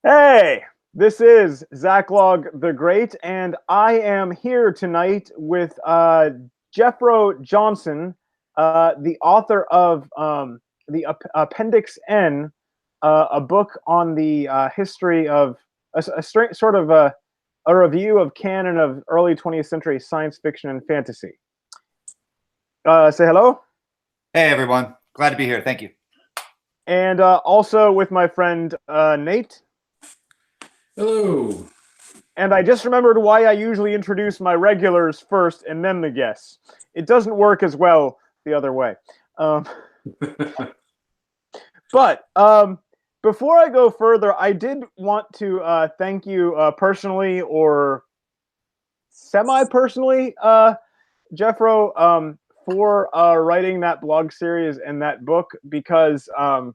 Hey, this is Zach Log the Great, and I am here tonight with Jeffro Johnson, the author of the Appendix N, a book on the history of sort of a review of canon of early 20th century science fiction and fantasy. Say hello. Hey, everyone. Glad to be here. Thank you. And also with my friend Nate. Hello. And I just remembered why I usually introduce my regulars first and then the guests. It doesn't work as well the other way. But before I go further, I did want to thank you personally or semi-personally, Jeffro, for writing that blog series and that book because, and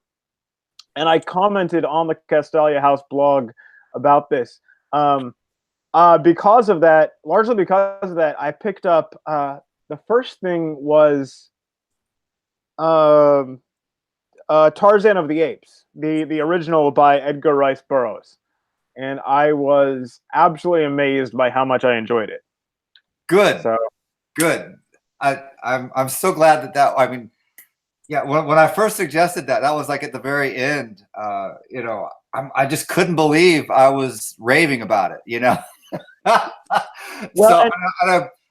I commented on the Castalia House blog about this. Because of that, largely because of that, I picked up the first thing was Tarzan of the Apes, the original by Edgar Rice Burroughs, and I was absolutely amazed by how much I enjoyed it. Good, so good. I'm so glad that I mean, yeah. When I first suggested that was like at the very end. I just couldn't believe I was raving about it. Well,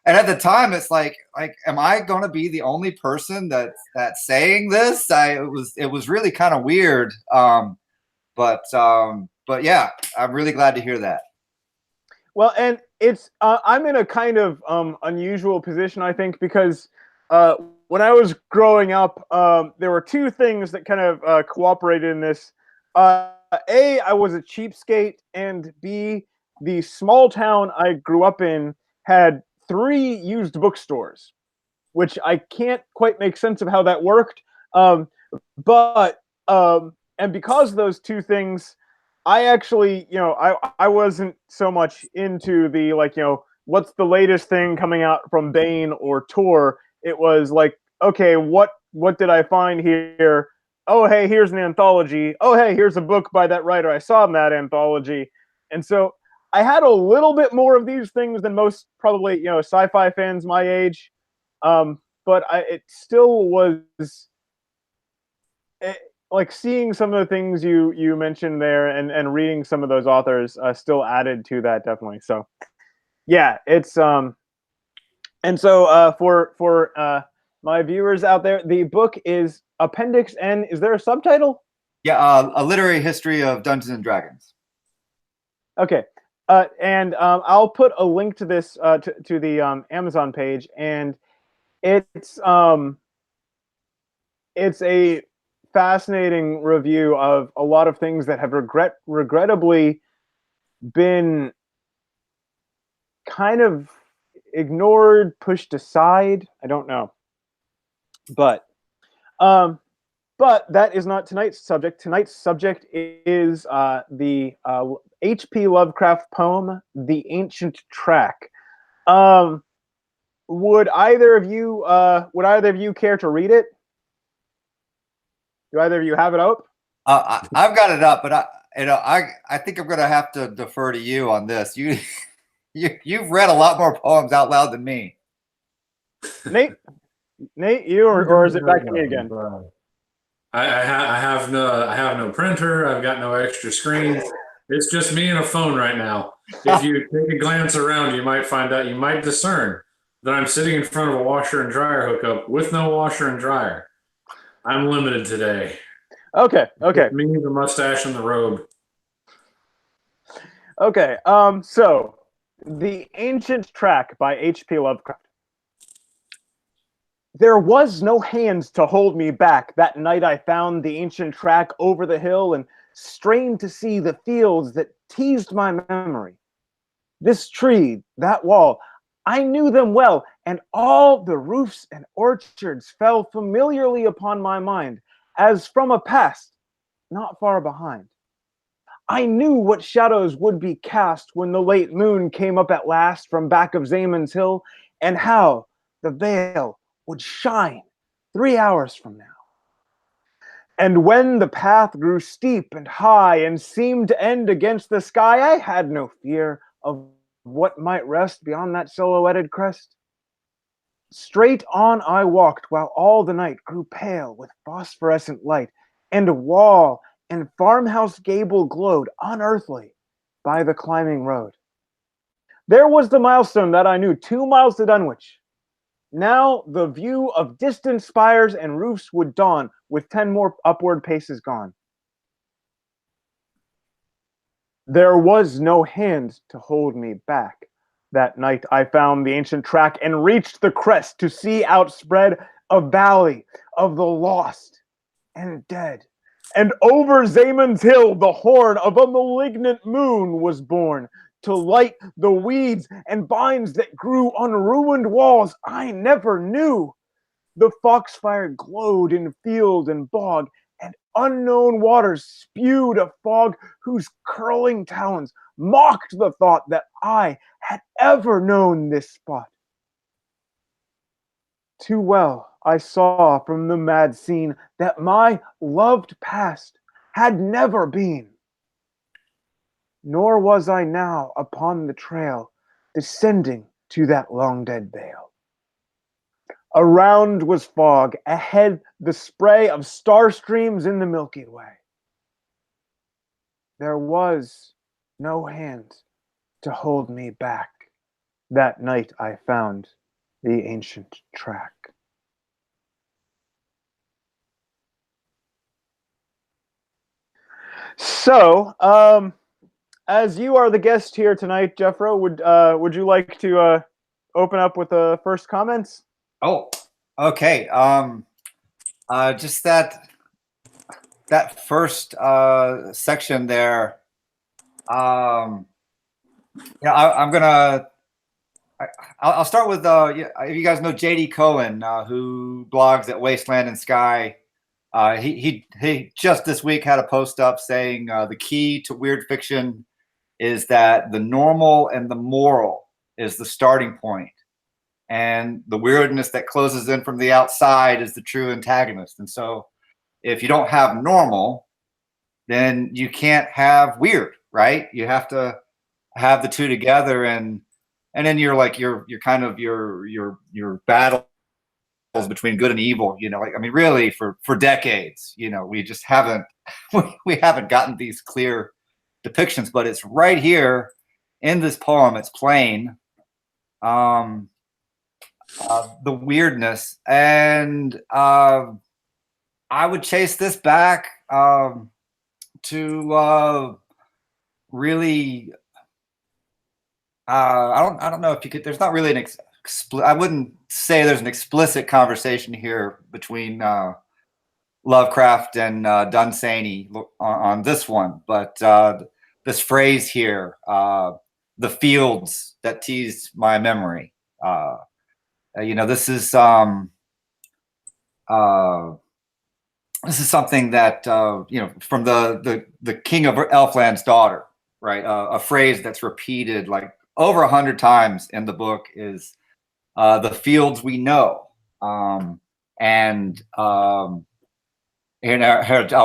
and at the time, it's like, am I going to be the only person that's saying this? It was really kind of weird. But yeah, I'm really glad to hear that. Well, and it's I'm in a kind of unusual position, I think, because when I was growing up, there were two things that kind of cooperated in this. A, I was a cheapskate, and B, the small town I grew up in had 3 used bookstores, which I can't quite make sense of how that worked. But and because of those two things, I actually, I wasn't so much into the what's the latest thing coming out from Baen or Tor. It was like, okay, what did I find here? Oh, hey, here's an anthology. Oh, hey, here's a book by that writer I saw in that anthology. And so I had a little bit more of these things than most probably, sci-fi fans my age. But it still was like seeing some of the things you mentioned there and reading some of those authors still added to that, definitely. So yeah, it's and so for my viewers out there, the book is Appendix N. Is there a subtitle? Yeah, a literary history of Dungeons and Dragons. Okay, and I'll put a link to this to the Amazon page, and it's a fascinating review of a lot of things that have regrettably been kind of ignored, pushed aside. I don't know, but that is not tonight's subject. Tonight's subject is the H.P. Lovecraft poem, "The Ancient Track." Would either of you care to read it? Do either of you have it up? I've got it up, but I think I'm going to have to defer to you on this. You've read a lot more poems out loud than me. Nate, you or is it back to me again? I have no printer. I've got no extra screens. It's just me and a phone right now. If you take a glance around, you might discern that I'm sitting in front of a washer and dryer hookup with no washer and dryer. I'm limited today. Okay. Me, the mustache, and the robe. Okay. So, The Ancient Track by H.P. Lovecraft. There was no hand to hold me back. That night I found the ancient track over the hill and strained to see the fields that teased my memory. This tree, that wall, I knew them well, and all the roofs and orchards fell familiarly upon my mind, as from a past not far behind. I knew what shadows would be cast when the late moon came up at last from back of Zamon's hill, and how the veil would shine 3 hours from now. And when the path grew steep and high and seemed to end against the sky, I had no fear of what might rest beyond that silhouetted crest. Straight on I walked while all the night grew pale with phosphorescent light, and wall and farmhouse gable glowed unearthly by the climbing road. There was the milestone that I knew, 2 miles to Dunwich. Now the view of distant spires and roofs would dawn with 10 more upward paces gone. There was no hand to hold me back. That night I found the ancient track and reached the crest to see outspread a valley of the lost and dead. And over Zamon's hill the horn of a malignant moon was born to light the weeds and vines that grew on ruined walls I never knew. The foxfire glowed in field and bog, and unknown waters spewed a fog whose curling talons mocked the thought that I had ever known this spot. Too well I saw from the mad scene that my loved past had never been. Nor was I now upon the trail, descending to that long-dead vale. Around was fog, ahead the spray of star streams in the Milky Way. There was no hand to hold me back. That night I found the ancient track. So, as you are the guest here tonight, Jeffro, would you like to open up with the first comments? Oh, okay. Just that first section there. I'm gonna. I'll start with you guys know J.D. Cohen, who blogs at Wasteland and Sky. He just this week had a post up saying the key to weird fiction is that the normal and the moral is the starting point, and the weirdness that closes in from the outside is the true antagonist. And so, if you don't have normal, then you can't have weird, right? You have to have the two together, and then you're like you're kind of your battles between good and evil. Like I mean, really for decades, we just haven't we haven't gotten these clear depictions, but it's right here in this poem. It's plain. The weirdness, and I would chase this back to really. I don't know if you could. There's not really an I wouldn't say there's an explicit conversation here between Lovecraft and Dunsany on this one, but this phrase here, the fields that teased my memory. This is something that from the King of Elfland's Daughter, right? A phrase that's repeated like over 100 times in the book is the fields we know. Here, I'll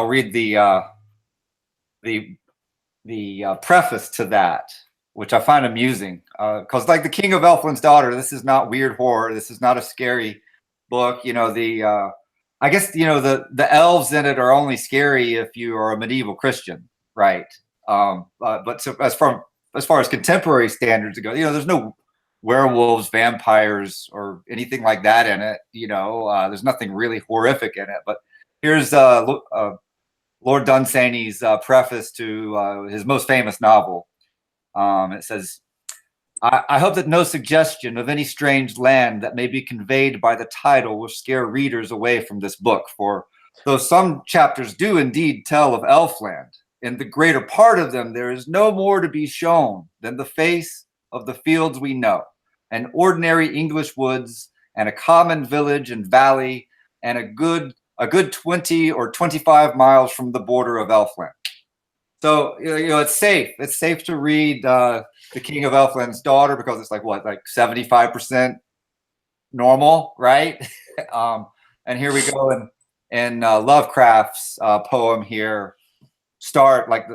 read the preface to that, which I find amusing, because like the King of Elfland's Daughter, this is not weird horror. This is not a scary book. I guess the elves in it are only scary if you are a medieval Christian, right? But so as far as contemporary standards go, there's no werewolves, vampires, or anything like that in it. There's nothing really horrific in it. But here's Lord Dunsany's preface to his most famous novel. It says, I hope that no suggestion of any strange land that may be conveyed by the title will scare readers away from this book, for though some chapters do indeed tell of Elfland, in the greater part of them there is no more to be shown than the face of the fields we know, and ordinary English woods, and a common village and valley, and a good 20 or 25 miles from the border of Elfland. So it's safe. It's safe to read the King of Elfland's Daughter because it's like 75% normal, right? And here we go in Lovecraft's poem here start like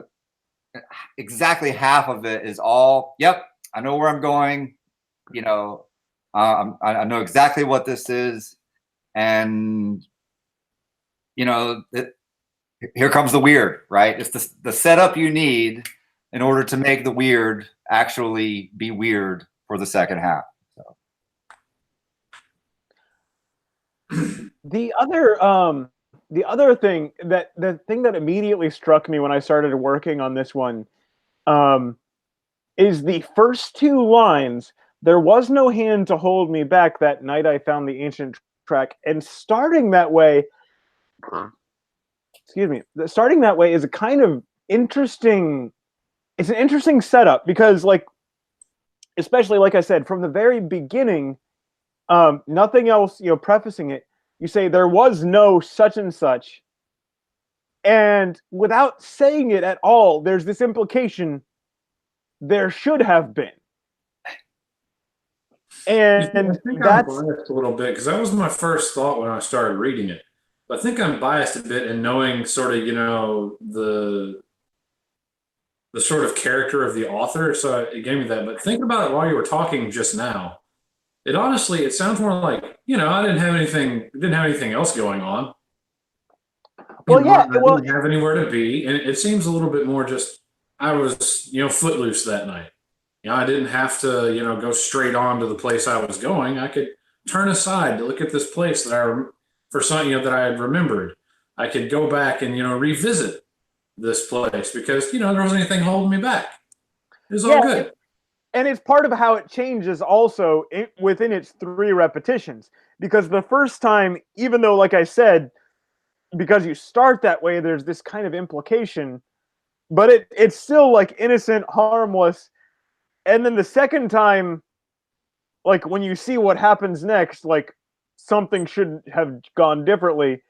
exactly half of it is all, yep, I know where I'm going, you know, I know exactly what this is, and you know, here comes the weird, right? It's the setup you need in order to make the weird actually be weird for the second half. So. The other thing that the thing that immediately struck me when I started working on this one is the first two lines. There was no hand to hold me back that night I found the ancient track. And starting that way, excuse me, starting that way is a kind of interesting, it's an interesting setup because, like, especially like I said, from the very beginning, nothing else, you know, prefacing it, you say there was no such and such. And without saying it at all, there's this implication there should have been. And I think that's I'm biased a little bit because that was my first thought when I started reading it. But I think I'm biased a bit in knowing sort of, you know, the sort of character of the author. So it gave me that. But think about it while you were talking just now. It honestly, it sounds more like, you know, I didn't have anything else going on. well, yeah, I well, didn't have anywhere to be, and it seems a little bit more just I was, you know, footloose that night. You know, I didn't have to, you know, go straight on to the place I was going. I could turn aside to look at this place that for something, you know, that I had remembered. I could go back and, you know, revisit this place because, you know, there wasn't anything holding me back. It was all good. And it's part of how it changes also within its 3 repetitions. Because the first time, even though, like I said, because you start that way, there's this kind of implication, but it's still like innocent, harmless. And then the second time, like when you see what happens next, like something should have gone differently.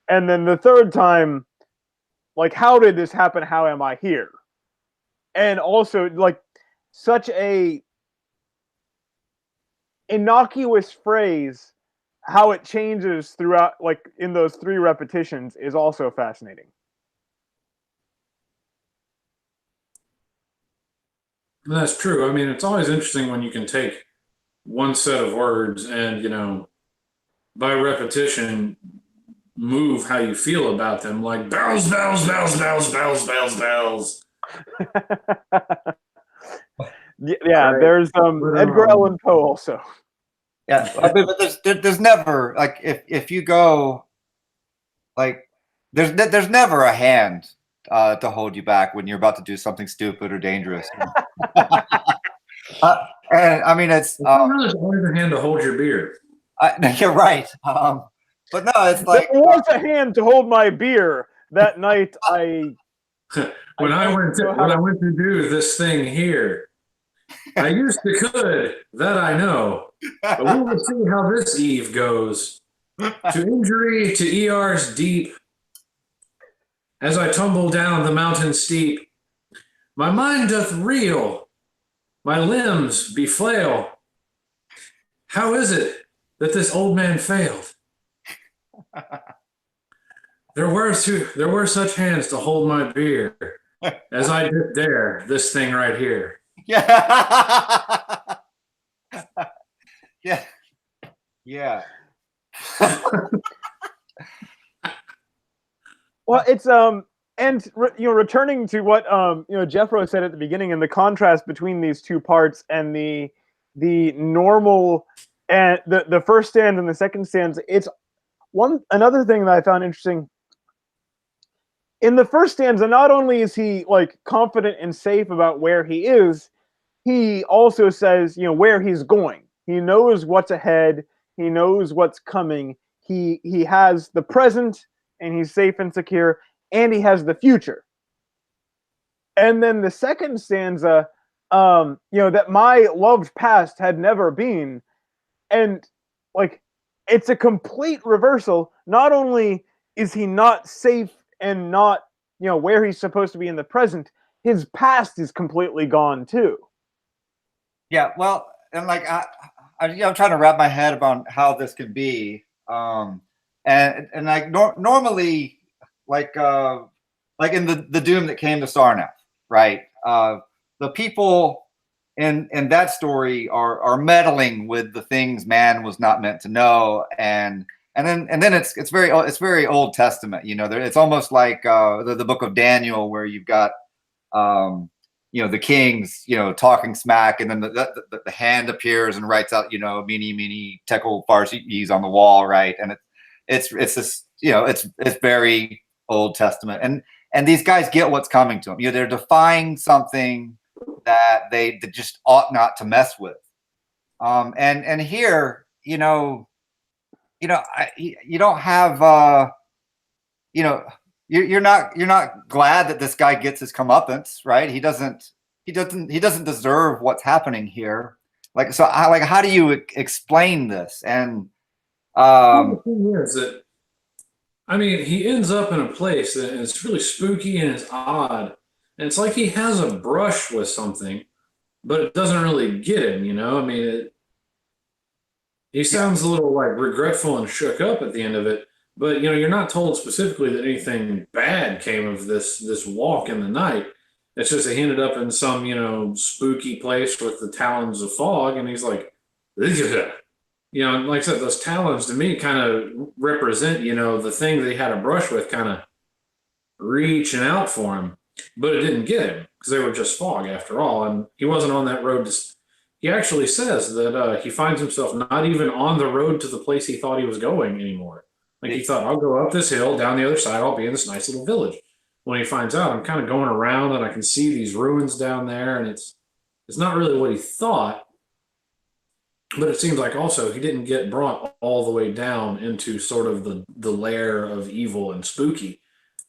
And then the third time, like, how did this happen? How am I here? And also, like, such a innocuous phrase, how it changes throughout, like in those 3 repetitions, is also fascinating. That's true. I mean, it's always interesting when you can take one set of words and, you know, by repetition, move how you feel about them, like bells, bells, bells, bells, bells, bells, bells. Yeah, Right. there's Edgar Allan Poe also. Yeah, but there's never, like, if you go, like, there's never a hand to hold you back when you're about to do something stupid or dangerous. And I mean, it's there's always a hand to hold your beer. you're right. But no, it's like there was a hand to hold my beer that night. When I went to do this thing here, I used to could, that I know. But we will see how this eve goes. To injury, to ER's deep. As I tumble down the mountain steep, my mind doth reel, my limbs be flail. How is it that this old man failed? There were such hands to hold my beer as I did there, this thing right here. Yeah. Yeah. Yeah. Well, it's and you know, returning to what you know, Jeffro said at the beginning, and the contrast between these 2 parts and the normal and the first stanza and the second stanza. It's another thing that I found interesting. In the first stanza, not only is he like confident and safe about where he is, he also says, you know, where he's going. He knows what's ahead. He knows what's coming. He has the present, and he's safe and secure, and he has the future. And then the second stanza, you know, that my loved past had never been, and like, it's a complete reversal. Not only is he not safe and not, you know, where he's supposed to be in the present, his past is completely gone too. Yeah, well, and like I'm trying to wrap my head around how this can be, and and like normally like in the doom that came to Sarnath, right? The people in that story are meddling with the things man was not meant to know, and then it's very Old Testament, you know. It's almost like the book of Daniel, where you've got you know, the kings, you know, talking smack, and then the hand appears and writes out, you know, "Mene, mene, tekel, parses" on the wall, right? And it's this, you know, it's very Old Testament, and these guys get what's coming to them. You know, they're defying something that they just ought not to mess with. And here, you know, you don't have, you know, you're not glad that this guy gets his comeuppance, right? He doesn't deserve what's happening here. Like, so how do you explain this? And The thing is that, I mean, he ends up in a place that is really spooky and it's odd. And it's like he has a brush with something, but it doesn't really get him, you know? I mean, he sounds a little like regretful and shook up at the end of it, but you know, you're not told specifically that anything bad came of this walk in the night. It's just that he ended up in some, you know, spooky place with the talons of fog, and he's like, "Ugh." You know, like I said, those talons to me kind of represent, you know, the thing that he had a brush with kind of reaching out for him, but it didn't get him because they were just fog after all, and he wasn't on that road to. He actually says that he finds himself not even on the road to the place he thought he was going anymore. Like he thought, I'll go up this hill, down the other side, I'll be in this nice little village. When he finds out, I'm kind of going around and I can see these ruins down there, and it's not really what he thought. But it seems like also he didn't get brought all the way down into sort of the lair of evil and spooky.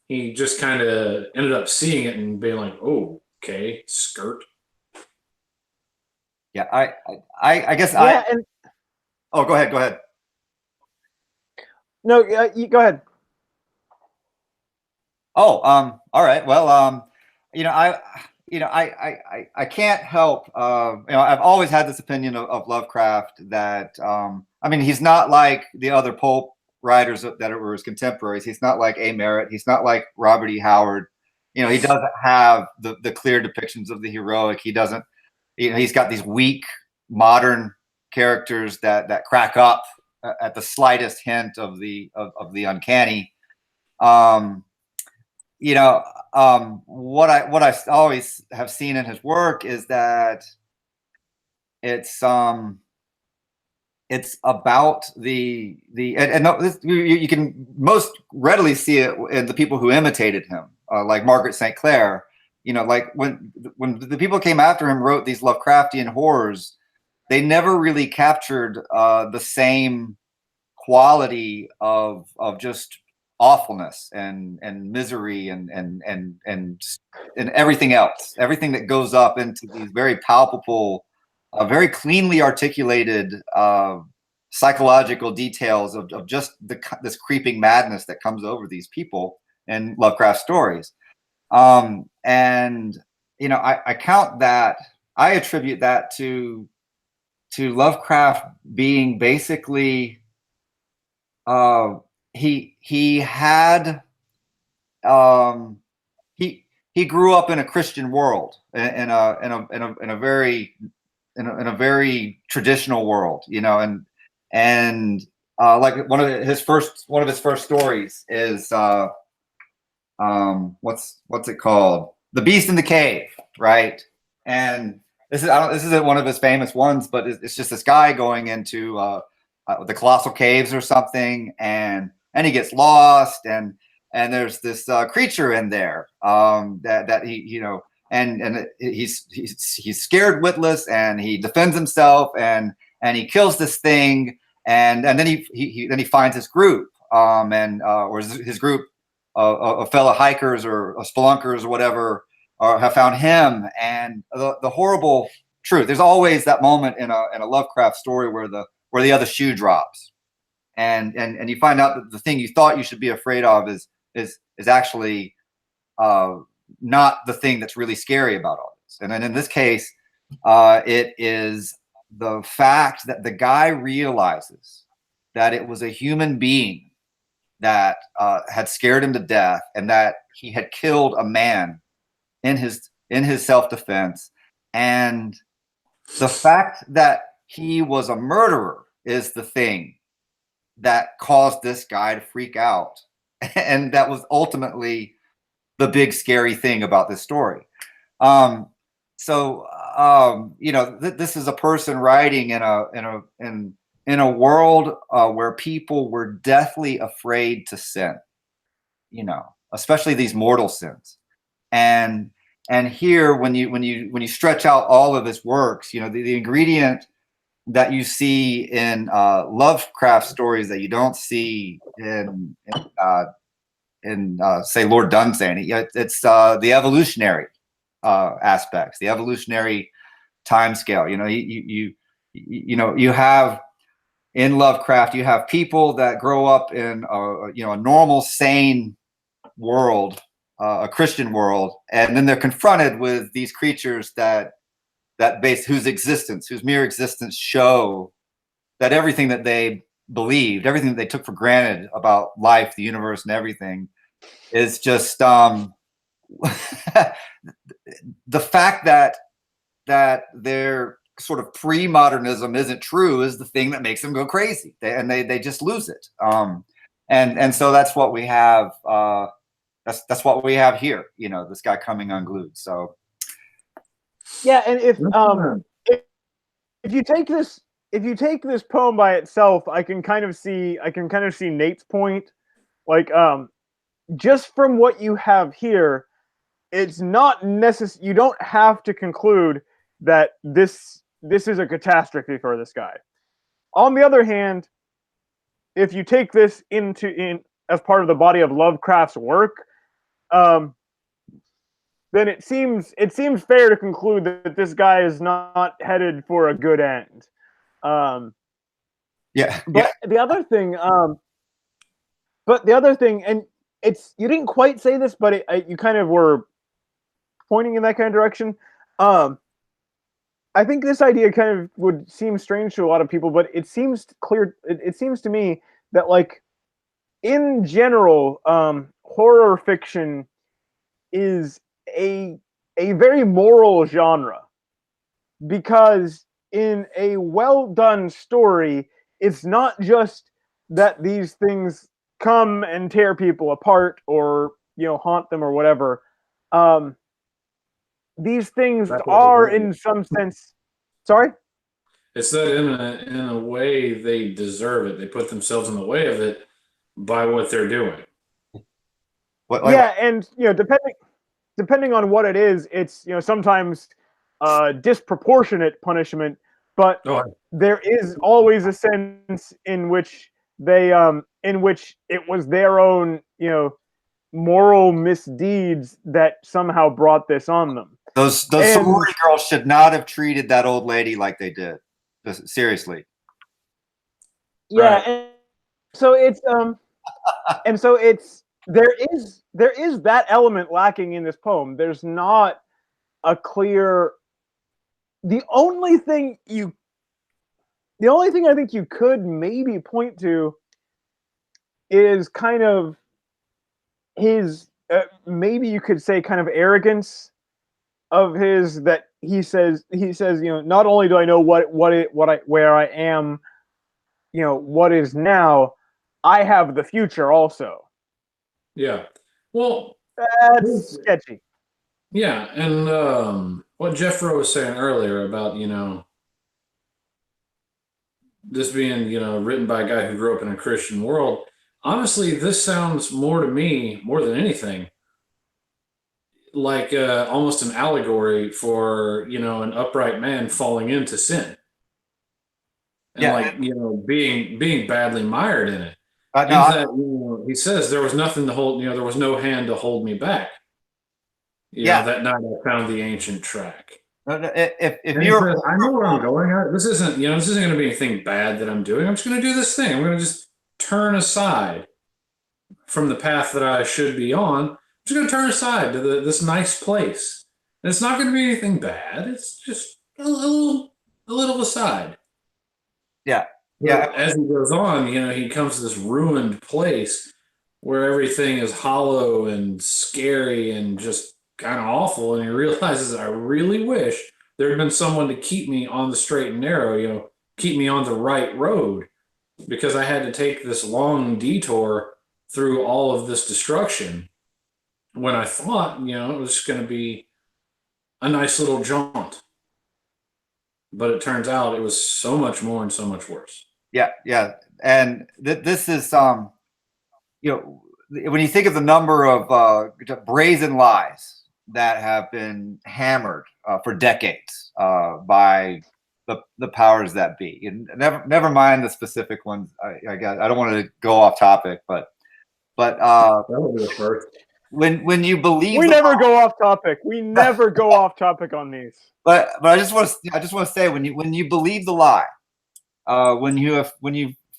He just kind of ended up seeing it and being like, "Oh, okay, skirt." yeah, I guess Yeah, and oh, go ahead. no, you go ahead. Oh, all right. Well, you know, I can't help. You know, I've always had this opinion of Lovecraft that, I mean, he's not like the other pulp writers that were his contemporaries. He's not like A. Merritt. He's not like Robert E. Howard. You know, he doesn't have the clear depictions of the heroic. He doesn't. You know, he's got these weak modern characters that crack up at the slightest hint of the uncanny. You know, what I always have seen in his work is that it's about you can most readily see it in the people who imitated him, like Margaret St. Clair. You know, like when the people came after him wrote these Lovecraftian horrors, they never really captured the same quality of just awfulness and misery and everything else, everything that goes up into these very palpable, very cleanly articulated psychological details of just this creeping madness that comes over these people in Lovecraft stories. And you know, I attribute that to Lovecraft being basically he had he grew up in a Christian world, in a very traditional world, you know, and like one of his first stories is what's it called? The Beast in the Cave, right? And this isn't one of his famous ones, but it's just this guy going into the colossal caves or something, and he gets lost, and there's this creature in there that he, you know, and he's scared witless, and he defends himself, and he kills this thing, and then he finds his group, or his group of fellow hikers or spelunkers or whatever, have found him, and the horrible truth. There's always that moment in a Lovecraft story where the other shoe drops, and you find out that the thing you thought you should be afraid of is actually not the thing that's really scary about all this. And then in this case, it is the fact that the guy realizes that it was a human being that had scared him to death, and that he had killed a man in his self-defense. And the fact that he was a murderer is the thing that caused this guy to freak out. And that was ultimately the big scary thing about this story. This is a person writing in a world where people were deathly afraid to sin, especially these mortal sins. And here, when you stretch out all of his works, the ingredient that you see in Lovecraft stories that you don't see in say Lord Dunsany, it's the evolutionary aspects, the evolutionary time scale. You have in Lovecraft, you have people that grow up in a normal, sane world, a Christian world, and then they're confronted with these creatures whose mere existence show that everything that they believed, everything that they took for granted about life, the universe, and everything is just the fact that their sort of pre-modernism isn't true is the thing that makes them go crazy, they just lose it. And so that's what we have. That's what we have here. This guy coming unglued. So yeah, and if you take this poem by itself, I can kind of see Nate's point. Like, just from what you have here, it's not necessary. You don't have to conclude that this is a catastrophe for this guy. On the other hand, if you take this as part of the body of Lovecraft's work, then it seems fair to conclude that this guy is not headed for a good end. But the other thing, and you didn't quite say this, but you kind of were pointing in that kind of direction. I think this idea kind of would seem strange to a lot of people, but it seems clear. It seems to me that, like, in general, horror fiction is a very moral genre, because in a well done story, it's not just that these things come and tear people apart or haunt them or whatever. These things are, in some sense, sorry? It's that in a way they deserve it. They put themselves in the way of it by what they're doing. Yeah, and depending on what it is, it's sometimes disproportionate punishment, but there is always a sense in which it was their own moral misdeeds that somehow brought this on them. Those sorority girls should not have treated that old lady like they did. Seriously. Yeah, right. And so there is that element lacking in this poem. There's not a clear. The only thing I think you could maybe point to is kind of his maybe you could say kind of arrogance of his, that he says not only do I know where I am, what is now, I have the future also. Yeah. Well, that's sketchy. Yeah, and what Jeffro was saying earlier about this being written by a guy who grew up in a Christian world. Honestly, this sounds more to me, more than anything, like almost an allegory for an upright man falling into sin, and being badly mired in it. He says there was nothing to hold. There was no hand to hold me back. That night I found the ancient track. If I know where I'm going. This isn't going to be anything bad that I'm doing. I'm just going to do this thing. I'm going to just turn aside from the path that I should be on. I'm just going to turn aside to this nice place. And it's not going to be anything bad. It's just a little aside. Yeah. But as he goes on, he comes to this ruined place where everything is hollow and scary and just kind of awful. And he realizes, I really wish there had been someone to keep me on the straight and narrow, keep me on the right road, because I had to take this long detour through all of this destruction when I thought, it was going to be a nice little jaunt. But it turns out it was so much more and so much worse. Yeah, yeah. And this is, when you think of the number of brazen lies that have been hammered for decades by the powers that be, and never mind the specific ones. I guess I don't want to go off topic, but that would be the first. When you believe, we never go off topic. We never go off topic on these. But I just want to say, when you believe the lie, when you've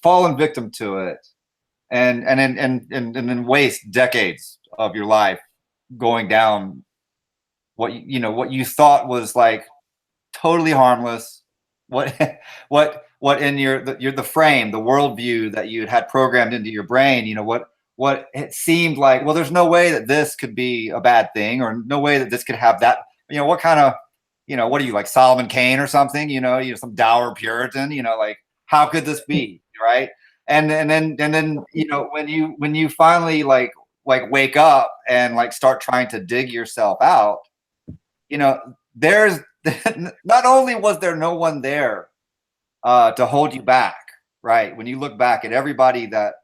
fallen victim to it, and then waste decades of your life going down what you thought was like totally harmless, what in the frame, the worldview that you had programmed into your brain, what it seemed like, well, there's no way that this could be a bad thing, or no way that this could have that, what kind of, what are you, like Solomon Kane or something, some dour Puritan, like, how could this be, right? And then when you finally like wake up and like start trying to dig yourself out, there's not only was there no one there to hold you back, right? When you look back at everybody that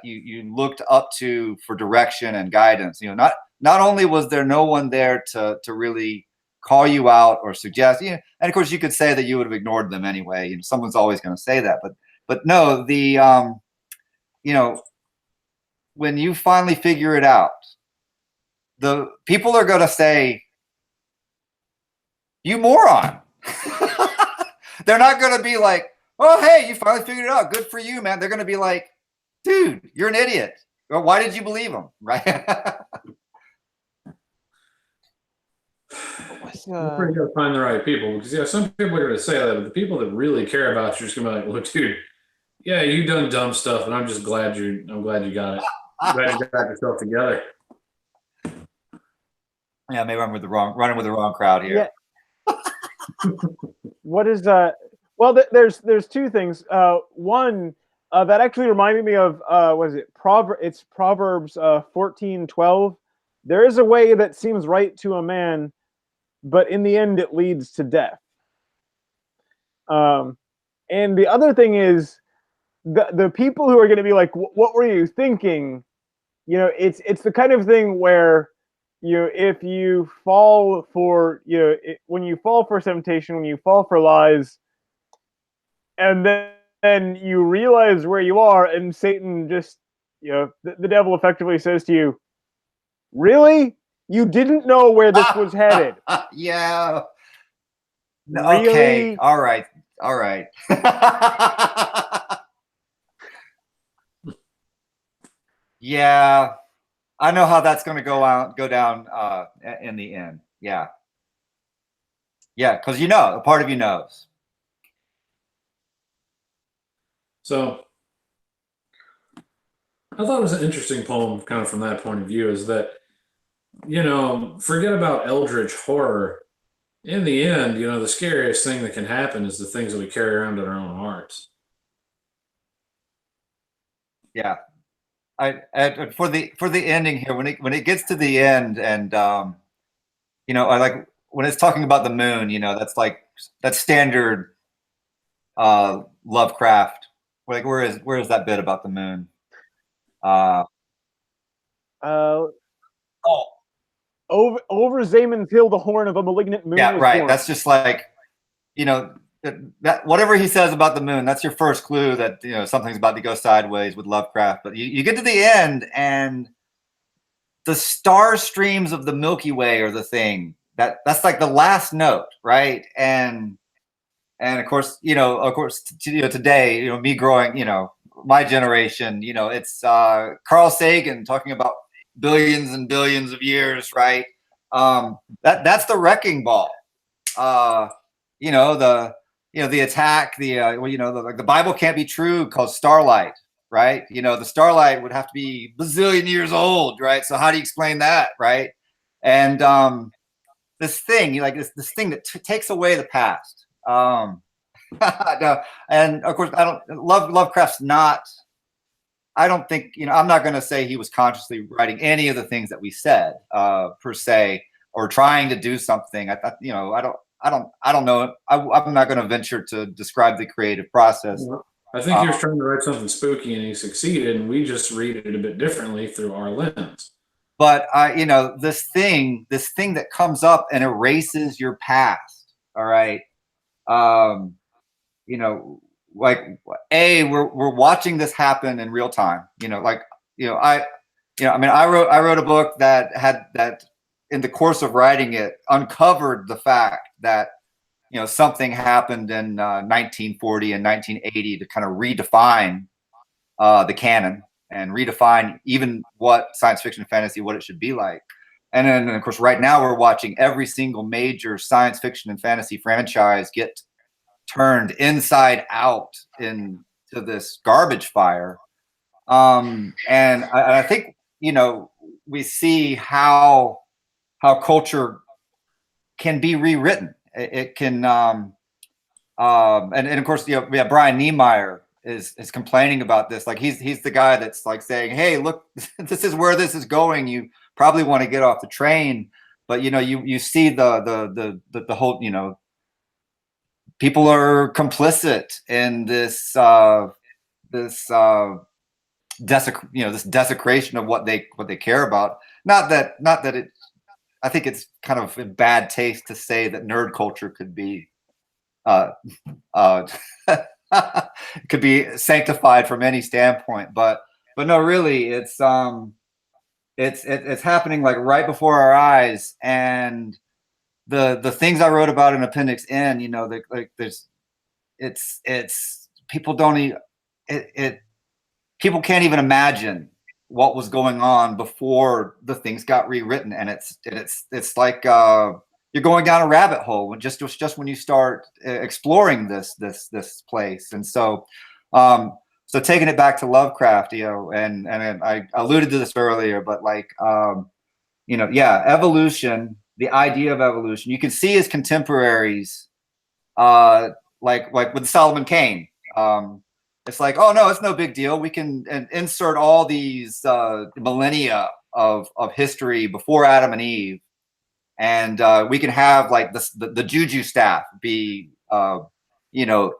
you looked up to for direction and guidance, not only was there no one there to really call you out or suggest, and of course you could say that you would have ignored them anyway. Someone's always going to say that, but no, when you finally figure it out, the people are going to say, "You moron." They're not going to be like, "Oh, hey, you finally figured it out. Good for you, man." They're going to be like, "Dude, you're an idiot. Or why did you believe him?" Right? You're pretty good to find the right people, because some people are going to say that, but the people that really care about you are just going to be like, "Well, dude, yeah, you done dumb stuff, and I'm just glad you got it. Glad you got yourself together." Yeah, maybe I'm running with the wrong crowd here. Yeah. What is that? Well, there's two things. One that actually reminded me of was it It's Proverbs 14:12. There is a way that seems right to a man, but in the end it leads to death. And the other thing is the people who are going to be like, "What were you thinking?" It's the kind of thing where if you fall for when you fall for temptation, when you fall for lies, and then you realize where you are, and Satan just the devil effectively says to you, "Really? You didn't know where this was headed?" Yeah. Really? Okay. All right. Yeah, I know how that's going to go down in the end. Yeah, because a part of you knows. So I thought it was an interesting poem, kind of from that point of view, is that, forget about eldritch horror. In the end, the scariest thing that can happen is the things that we carry around in our own hearts. Yeah. For the ending here, when it gets to the end, and I like when it's talking about the moon, that's standard Lovecraft. Like, where is that bit about the moon? Over Zamon's hill, the horn of a malignant moon. Yeah, right. Born. That's just like, that whatever he says about the moon, that's your first clue that something's about to go sideways with Lovecraft. But you get to the end, and the star streams of the Milky Way are the thing that's like the last note, right? And of course, today, me growing, my generation, it's Carl Sagan talking about billions and billions of years, right? That's the wrecking ball. The attack, the Bible can't be true called starlight, right? You know, the starlight would have to be bazillion years old, right? So how do you explain that, right? And this thing, like this thing that takes away the past. No, and of course, I don't Lovecraft's not. I don't think, you know, I'm not going to say he was consciously writing any of the things that we said per se, or trying to do something. You know, I don't know. I'm not going to venture to describe the creative process. I think he was trying to write something spooky and he succeeded, and we just read it a bit differently through our lens. But you know, this thing that comes up and erases your past. All right. You know, like we're watching this happen in real time. You know, like, you know, I mean, I wrote a book that had that in the course of writing it uncovered the fact that, you know, something happened in 1940 and 1980 to kind of redefine the canon and redefine even what science fiction and fantasy, what it should be like. And then, of course, right now we're watching every single major science fiction and fantasy franchise get turned inside out into this garbage fire. And I think, you know, we see how culture can be rewritten. It can, and of course, you know, yeah, Brian Niemeyer is complaining about this. Like he's the guy that's like saying, hey, look, this is where this is going. You probably want to get off the train, but you know, you see the whole, you know, people are complicit in this this desecration of what they care about. Not that it. I think it's kind of in bad taste to say that nerd culture could be could be sanctified from any standpoint, but no, really, it's happening like right before our eyes. And the things I wrote about in Appendix N, you know, like there's it's people don't even people can't even imagine what was going on before the things got rewritten. And it's like you're going down a rabbit hole just when you start exploring this place. And so so taking it back to Lovecraft, you know, and I alluded to this earlier, but like you know, yeah, evolution, the idea of evolution, you can see his contemporaries like with Solomon Kane. It's like, oh no, it's no big deal. We can insert all these millennia of history before Adam and Eve, and we can have like the juju staff be, you know,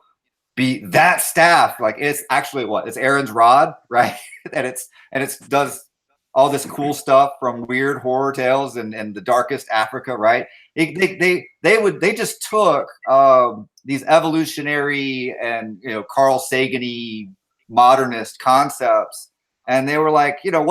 be that staff. Like it's actually it's Aaron's rod, right? and it's does all this cool stuff from weird horror tales and the darkest Africa, right? They just took these evolutionary and, you know, Carl Sagan-y modernist concepts, and they were like, you know,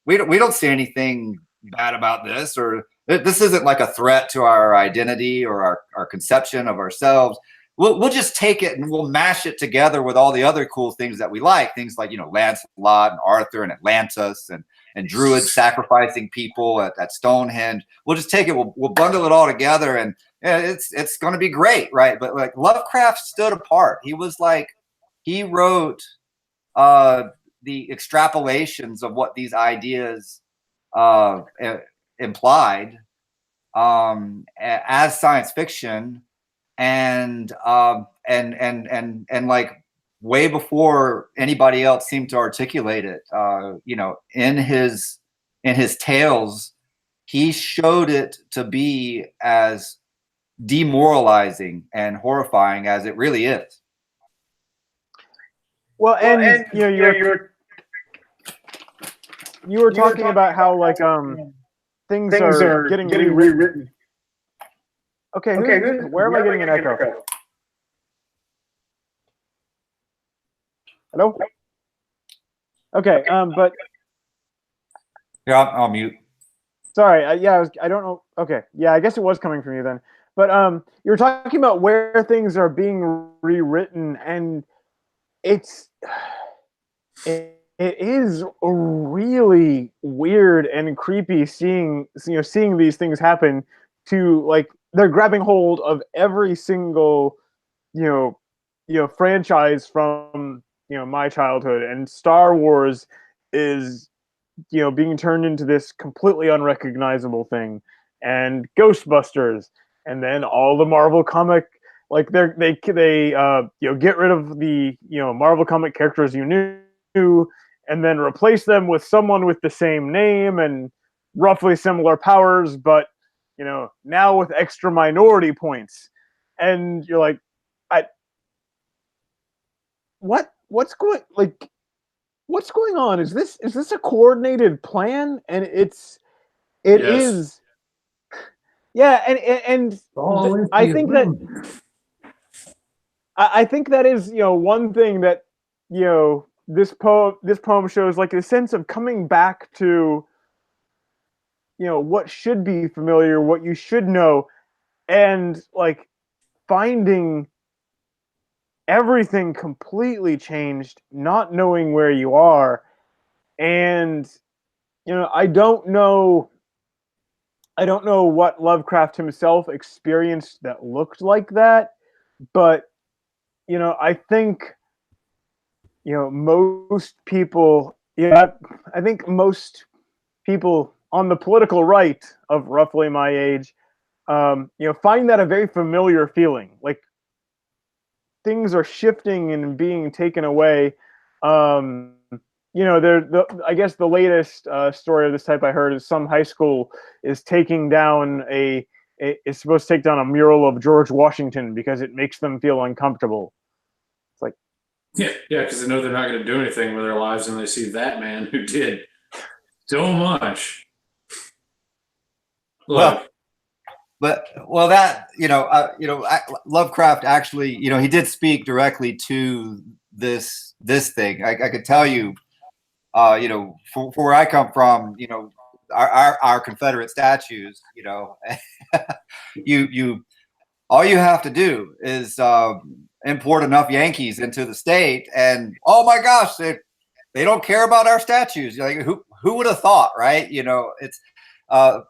we don't see anything bad about this, or this isn't like a threat to our identity or our conception of ourselves. We'll just take it and we'll mash it together with all the other cool things that we like. Things like, you know, Lancelot and Arthur and Atlantis and druids sacrificing people at Stonehenge. We'll just take it. We'll bundle it all together, and it's going to be great, right? But like Lovecraft stood apart. He was like, he wrote the extrapolations of what these ideas implied as science fiction. And like way before anybody else seemed to articulate it, you know, in his tales, he showed it to be as demoralizing and horrifying as it really is. Well, and you know, you were talking about how like things are getting rewritten. Okay, where am I getting an echo? Hello? Okay, but Yeah, I'll mute. Sorry, yeah, I don't know. Okay, yeah, I guess it was coming from you then. But you were talking about where things are being rewritten, and it is really weird and creepy seeing these things happen to, like, they're grabbing hold of every single franchise from my childhood, and Star Wars is being turned into this completely unrecognizable thing, and Ghostbusters, and then all the Marvel comic, like they get rid of the Marvel comic characters you knew, and then replace them with someone with the same name and roughly similar powers, but now with extra minority points, and you're like, I what's going on? Is this a coordinated plan? And it Yes. is, yeah, and I think that I think that is one thing that this poem shows, like, a sense of coming back to what should be familiar, what you should know, and like finding everything completely changed, not knowing where you are. And I don't know what Lovecraft himself experienced that looked like that, but I think most people, I think most people on the political right of roughly my age, find that a very familiar feeling. Like, things are shifting and being taken away. I guess the latest story of this type I heard is some high school is taking down is supposed to take down a mural of George Washington because it makes them feel uncomfortable. It's like, Yeah, because they know they're not going to do anything with their lives, and they see that man who did so much. Look, That Lovecraft actually, he did speak directly to this thing. I could tell you, for where I come from, our Confederate statues, you all you have to do is import enough Yankees into the state, and oh my gosh, they don't care about our statues. Like, who would have thought, right? It's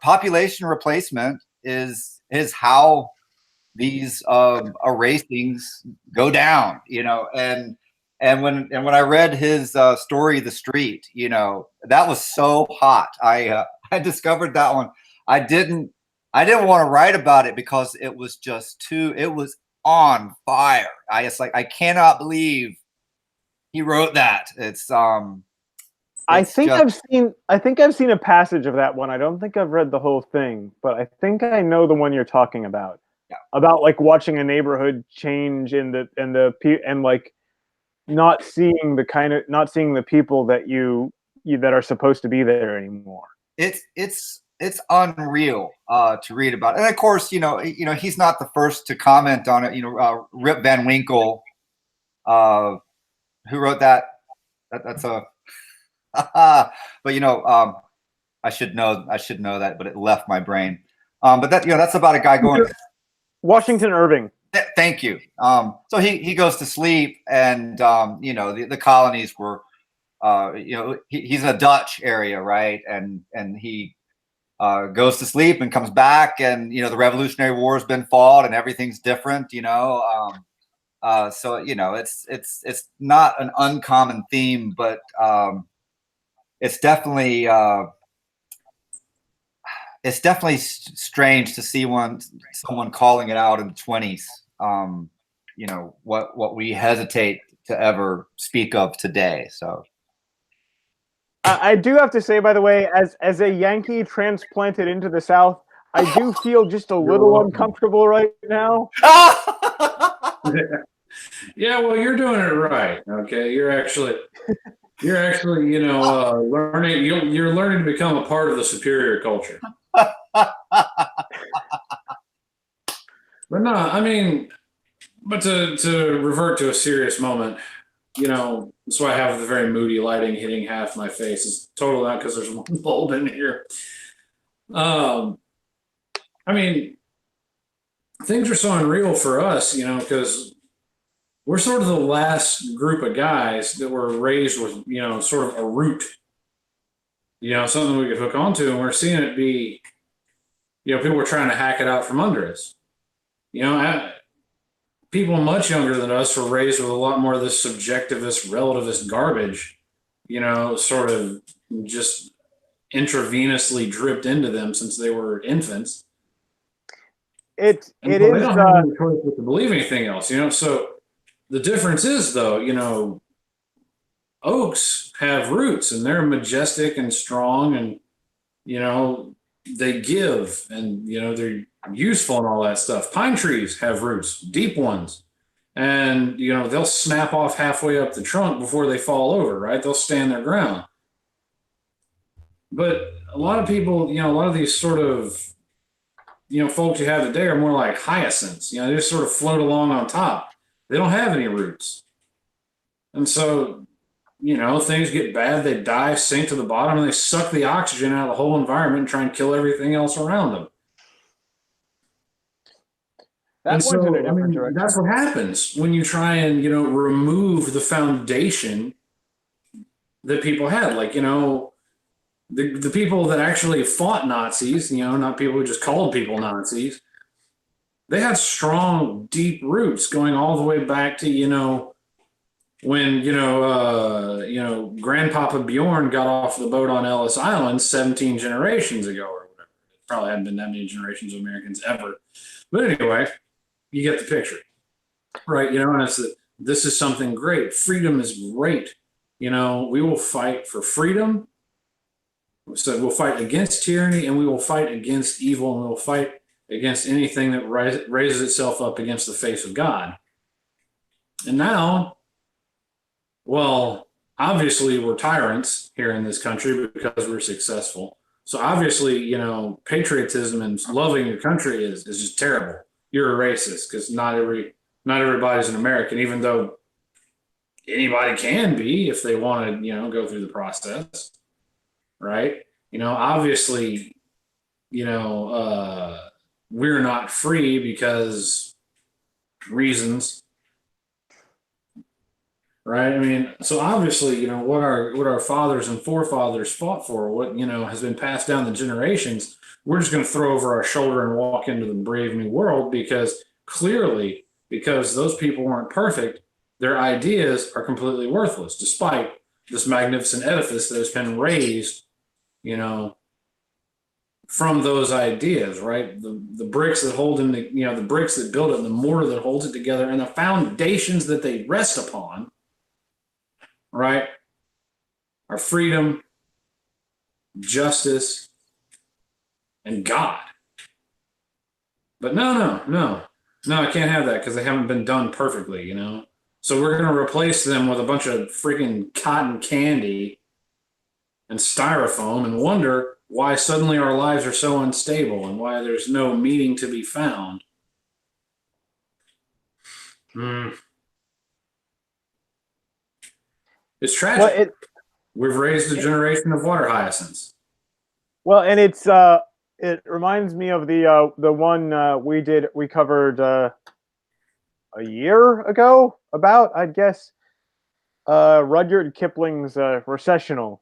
population replacement is how these erasings go down, and when I read his story, The Street, that was so hot. I discovered that one. I didn't want to write about it because it was just it was on fire. I cannot believe he wrote that. I think I've seen a passage of that one. I don't think I've read the whole thing, but I think I know the one you're talking about. Yeah. About, like, watching a neighborhood change and like not seeing the people that you that are supposed to be there anymore. It's unreal to read about, and of course, he's not the first to comment on it. Rip Van Winkle, who wrote that. That's a but I should know that, but it left my brain. But that's about a guy going. Washington Irving. Thank you. So he goes to sleep, and the colonies were, he's in a Dutch area, right? And he goes to sleep and comes back, and the Revolutionary War has been fought, and everything's different. So it's not an uncommon theme, but it's definitely strange to see someone calling it out in the 20s. What we hesitate to ever speak of today. So I do have to say, by the way, as a Yankee transplanted into the South, I do feel just a little uncomfortable right now. Yeah, well, you're doing it right. Okay, you're actually learning. You're learning to become a part of the superior culture. But no, I mean, but to revert to a serious moment, that's why I have the very moody lighting hitting half my face. It's totally not because there's one bulb in here. I mean, things are so unreal for us, because we're sort of the last group of guys that were raised with, sort of a root, something we could hook onto, and we're seeing it be, people were trying to hack it out from under us. people much younger than us were raised with a lot more of this subjectivist, relativist garbage, sort of just intravenously dripped into them since they were infants. It And it so they is don't have any choice but to believe anything else, So the difference is, though, oaks have roots and they're majestic and strong and, they give and, they're useful and all that stuff. Pine trees have roots, deep ones. And, they'll snap off halfway up the trunk before they fall over, right? They'll stand their ground. But a lot of people, a lot of these sort of, folks you have today are more like hyacinths. They just sort of float along on top. They don't have any roots. And so, things get bad, they die, sink to the bottom, and they suck the oxygen out of the whole environment and try and kill everything else around them. that And one's in a so, different direction. that's what happens when you try and, remove the foundation that people had. Like, the people that actually fought Nazis, not people who just called people Nazis, they had strong, deep roots going all the way back to, when, Grandpapa Bjorn got off the boat on Ellis Island 17 generations ago or whatever. It probably hadn't been that many generations of Americans ever. But anyway, you get the picture, right? And it's that this is something great. Freedom is great. We will fight for freedom. So we'll fight against tyranny and we will fight against evil and we will fight against anything that raises itself up against the face of God. And now, well, obviously we're tyrants here in this country because we're successful. So obviously, patriotism and loving your country is just terrible. You're a racist because not everybody's an American, even though anybody can be if they want to, go through the process. Right? Obviously, we're not free because reasons. Right? So obviously, what our fathers and forefathers fought for, what, has been passed down the generations, we're just going to throw over our shoulder and walk into the brave new world because clearly, because those people weren't perfect, their ideas are completely worthless, despite this magnificent edifice that has been raised, from those ideas, right? The bricks that hold in the bricks that build it and the mortar that holds it together and the foundations that they rest upon, right, are freedom, justice, and God. But no, I can't have that because they haven't been done perfectly, So we're going to replace them with a bunch of freaking cotton candy and styrofoam and wonder why suddenly our lives are so unstable and why there's no meaning to be found. It's tragic. Well, We've raised a generation of water hyacinths. Well, and it reminds me of the one we covered a year ago about, I'd guess, Rudyard Kipling's Recessional,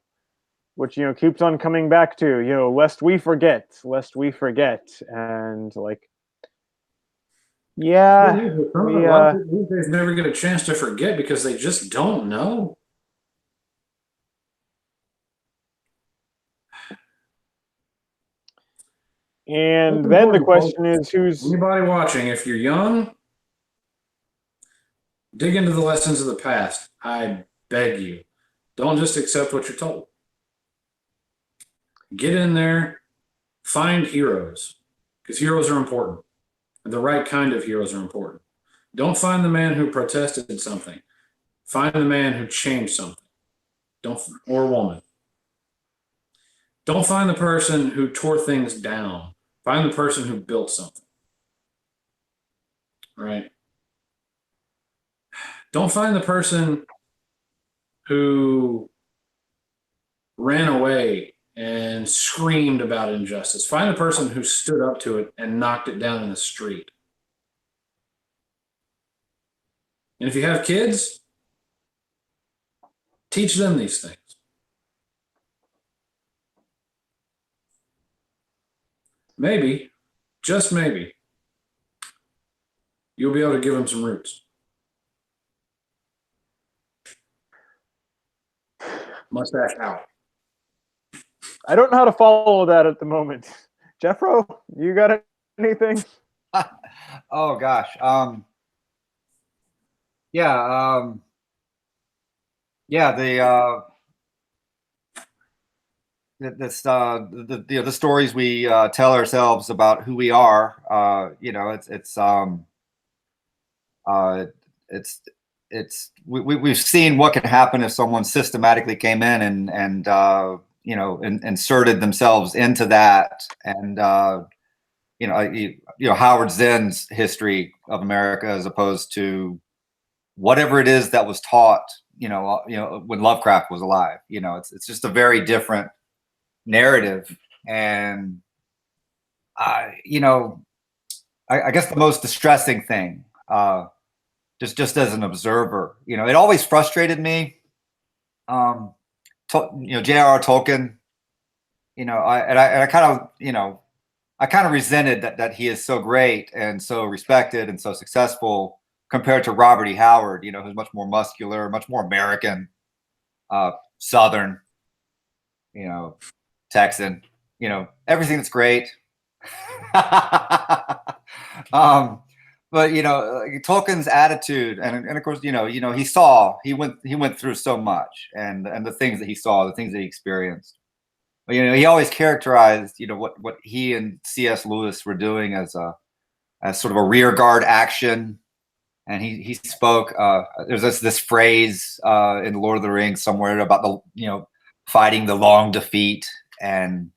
which keeps on coming back to lest we forget, and like, yeah, A lot of people these days never get a chance to forget because they just don't know. And then the question is, who's anybody watching? If you're young, dig into the lessons of the past. I beg you, don't just accept what you're told. Get in there, find heroes, because heroes are important. And the right kind of heroes are important. Don't find the man who protested something. Find the man who changed something. Or woman. Don't find the person who tore things down. Find the person who built something. Right? Don't find the person who ran away and screamed about injustice. Find the person who stood up to it and knocked it down in the street. And if you have kids, teach them these things. Maybe, just maybe, you'll be able to give him some roots. Mustache out. I don't know how to follow that at the moment. Jeffro, you got anything? Oh gosh. Yeah. Yeah. The stories we tell ourselves about who we are. You know, we've seen what can happen if someone systematically came in and you know, inserted themselves into that. And you know, Howard Zinn's history of America as opposed to whatever it is that was taught, you know, when Lovecraft was alive. You know, it's just a very different narrative. And you know, I guess the most distressing thing, just as an observer, you know, it always frustrated me. You know, J.R.R. Tolkien, you know, I kind of, you know, I kind of resented that he is so great and so respected and so successful compared to Robert E. Howard, you know, who's much more muscular, much more American, Southern, you know, Texan, you know, everything that's great. But you know, Tolkien's attitude, and of course, you know, he went through so much, and the things that he saw, the things that he experienced. But you know, he always characterized, you know, what he and C.S. Lewis were doing as sort of a rear guard action. And he spoke. There's this phrase in Lord of the Rings somewhere about the, you know, fighting the long defeat, and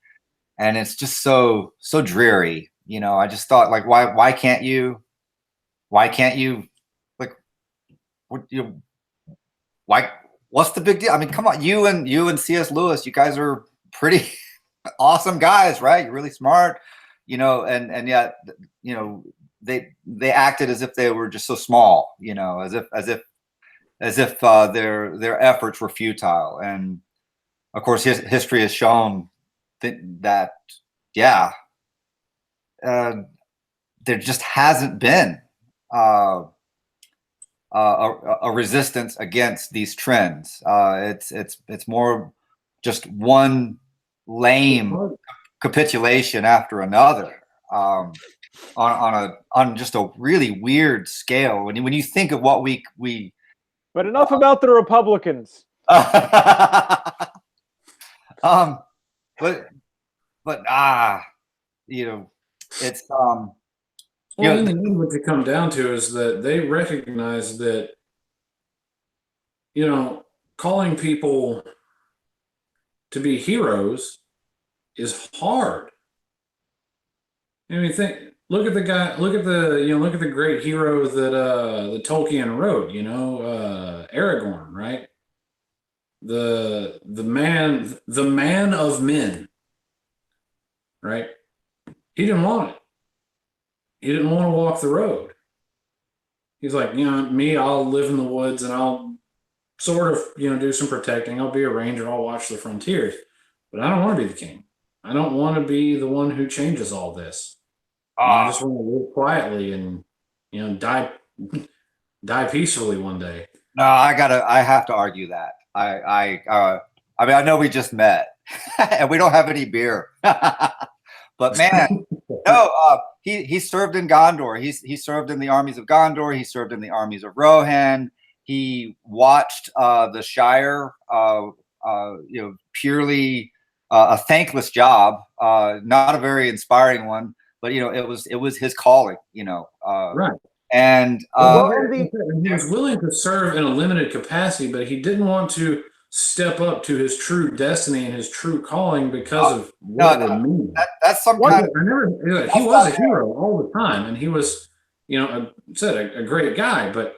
it's just so dreary. You know, I just thought, like, why can't you like, what, you know, why, what's the big deal? I mean, come on, you and C.S. Lewis, you guys are pretty awesome guys, right? You're really smart, you know, and yet, you know, they acted as if they were just so small, you know, as if their efforts were futile. And of course, history has shown that yeah, there just hasn't been a resistance against these trends. It's more just one lame capitulation after another, on just a really weird scale. When you think of what we But enough about the Republicans. But you know, it's Well, in the end, what you come down to is that they recognize that, you know, calling people to be heroes is hard. I mean, look at the guy, look at the great hero that the Tolkien wrote, you know, Aragorn, right? The man of men, right? He didn't want it. He didn't want to walk the road. He's like, you know, me, I'll live in the woods and I'll sort of, you know, do some protecting. I'll be a ranger. I'll watch the frontiers, but I don't want to be the king. I don't want to be the one who changes all this. I just want to live quietly and, you know, die peacefully one day. No, I have to argue that. I mean, I know we just met and we don't have any beer, but man, no, he served in Gondor. He served in the armies of Gondor. He served in the armies of Rohan. He watched the Shire, you know, purely a thankless job, not a very inspiring one, but you know, it was his calling, you know. Right. And he was willing to serve in a limited capacity, but he didn't want to step up to his true destiny and his true calling because of what it would mean. That's some kind of. He was a hero all the time, and he was, you know, a great guy, but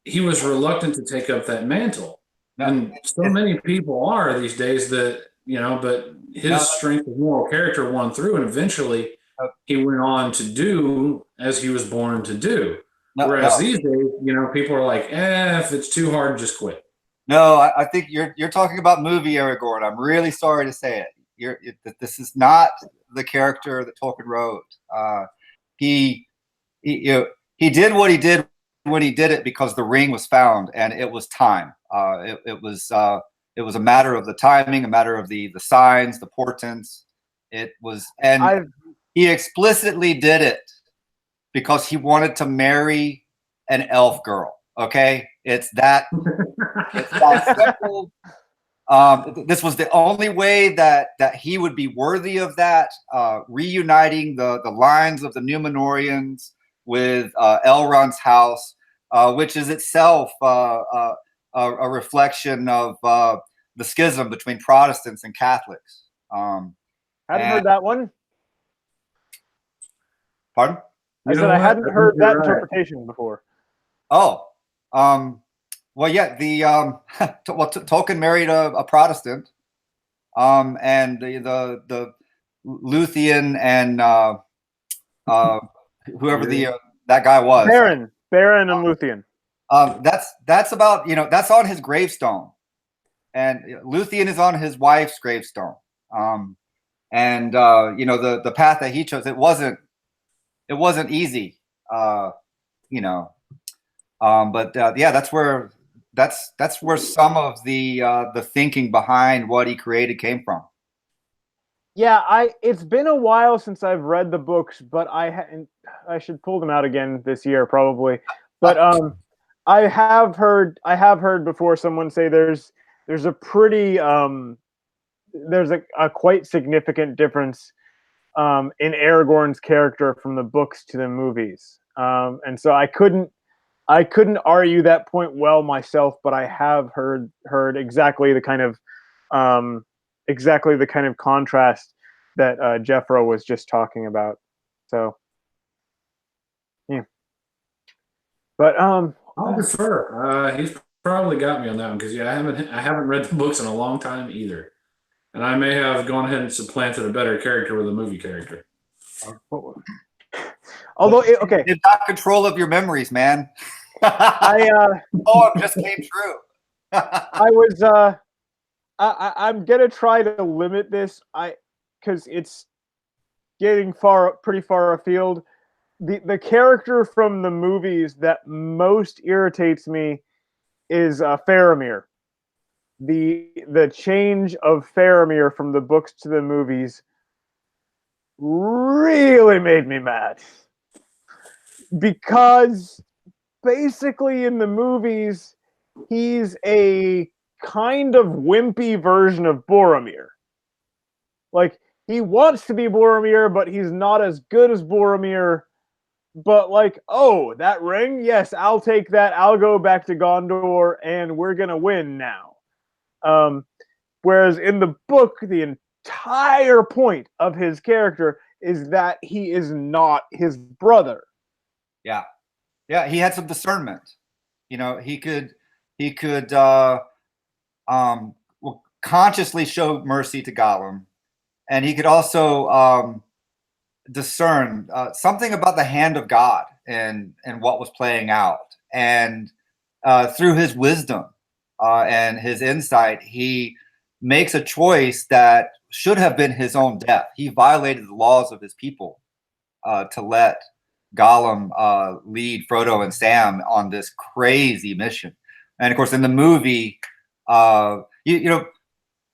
he was reluctant to take up that mantle. And so many people are these days that, you know, but his strength of moral character won through, and eventually he went on to do as he was born to do. Whereas these days, you know, people are like, if it's too hard, just quit. No, I think you're talking about movie Aragorn. I'm really sorry to say it. This is not the character that Tolkien wrote. You know, he did what he did when he did it because the ring was found and it was time. It was a matter of the timing, a matter of the signs, the portents. It was, and he explicitly did it because he wanted to marry an elf girl. Okay, it's that simple. This was the only way that he would be worthy of that, reuniting the lines of the Numenorians with Elrond's house, which is itself a reflection of the schism between Protestants and Catholics. Hadn't heard that one. Pardon? I said I hadn't heard that interpretation before. Oh, well, yeah. Tolkien married a Protestant, and the Luthien and whoever that guy was, Baron and Luthien. That's about, that's on his gravestone, and Luthien is on his wife's gravestone. And the path that he chose, it wasn't easy, but yeah, that's where some of the thinking behind what he created came from. Yeah, it's been a while since I've read the books, but I should pull them out again this year probably. But I have heard before someone say there's a pretty there's a quite significant difference in Aragorn's character from the books to the movies, and so I couldn't argue that point well myself, but I have heard exactly the kind of contrast that Jeffro was just talking about. So, yeah. But I'll defer. He's probably got me on that one because I haven't read the books in a long time either, and I may have gone ahead and supplanted a better character with a movie character. Although, okay, you've got control of your memories, man. it just came true. I'm gonna try to limit this, because it's getting pretty far afield. The character from the movies that most irritates me is Faramir. The change of Faramir from the books to the movies really made me mad, because basically in the movies he's a kind of wimpy version of Boromir. Like, he wants to be Boromir, but he's not as good as Boromir. But like, oh, that ring? Yes, I'll take that. I'll go back to Gondor and we're gonna win now. Whereas in the book, the entire point of his character is that he is not his brother. Yeah. Yeah, he had some discernment. He could consciously show mercy to Gollum, and he could also discern something about the hand of God and what was playing out. And through his wisdom and his insight, he makes a choice that should have been his own death. He violated the laws of his people to let Gollum lead Frodo and Sam on this crazy mission. And of course, in the movie,